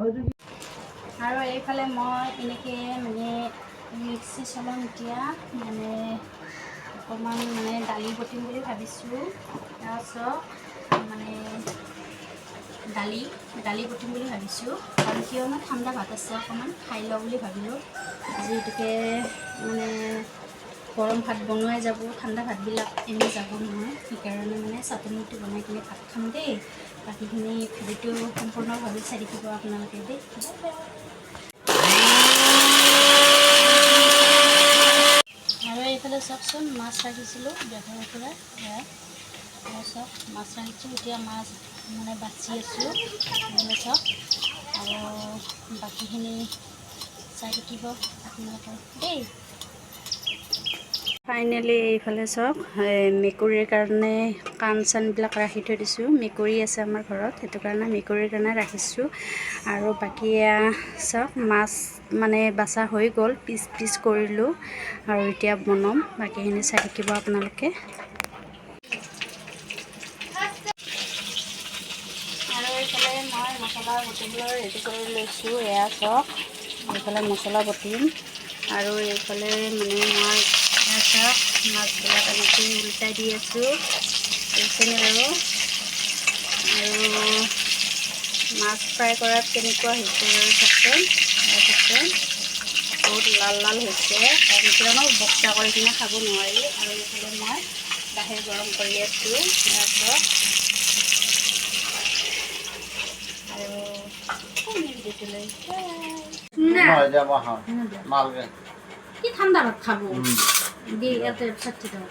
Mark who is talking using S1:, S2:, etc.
S1: আৰু এইফালে মই এনেকৈ মানে মিক্সি চলাম এতিয়া মানে অকণমান মানে দালি বটিম বুলি ভাবিছোঁ তাৰপিছত মানে দালি বটিম বুলি ভাবিছোঁ আৰু কিয়নো ঠাণ্ডা ভাত আছে অকণমান খাই লওঁ বুলি ভাবিলোঁ যিহেতুকে মানে গৰম ভাত বনোৱাই যাব ঠাণ্ডা ভাতবিলাক এনেই যাব নহয় সেইকাৰণে মানে চাটনিটো বনাই কিনে ভাত খাম দেই বাকীখিনি ভিডিঅ'টো সম্পূৰ্ণভাৱে চাই থাকিব আপোনালোকে দেই আৰু এইফালে চাওকচোন মাছ ৰাখিছিলোঁ বেপাৰৰ পৰা চাওক মাছ ৰাখিছোঁ এতিয়া মাছ মানে বাচি আছোঁ এইফালে চাওক আৰু বাকীখিনি চাই থাকিব আপোনালোকে দেই ফাইনেলি এইফালে চাওক মেকুৰীৰ কাৰণে কাণ চানবিলাক ৰাখি থৈ দিছোঁ মেকুৰী আছে আমাৰ ঘৰত সেইটো কাৰণে মেকুৰীৰ কাৰণে ৰাখিছোঁ আৰু বাকী চাওক মাছ মানে বাচা হৈ গ'ল পিচ কৰিলোঁ আৰু এতিয়া বনাম বাকীখিনি চাই থাকিব আপোনালোকে আৰু এইফালে মই মছলা বটিবলৈ ৰেডি কৰি লৈছোঁ এয়া চাওক এইফালে মছলা বটিম আৰু এইফালে মানে মই চাওক মাছবিলাক এনেকৈ উল্টাই দি আছোঁ এইখিনি আৰু মাছ ফ্ৰাই কৰাত কেনেকুৱা হৈছে চাওকচোন বহুত লাল হৈছে কিয়নো বক্তা কৰি কিনে খাব নোৱাৰি আৰু এইফালে মই গাখীৰ গৰম কৰি আছোঁ কি ঠাণ্ডা ভাত খাব দি ইয়াতে ষাঠি টকা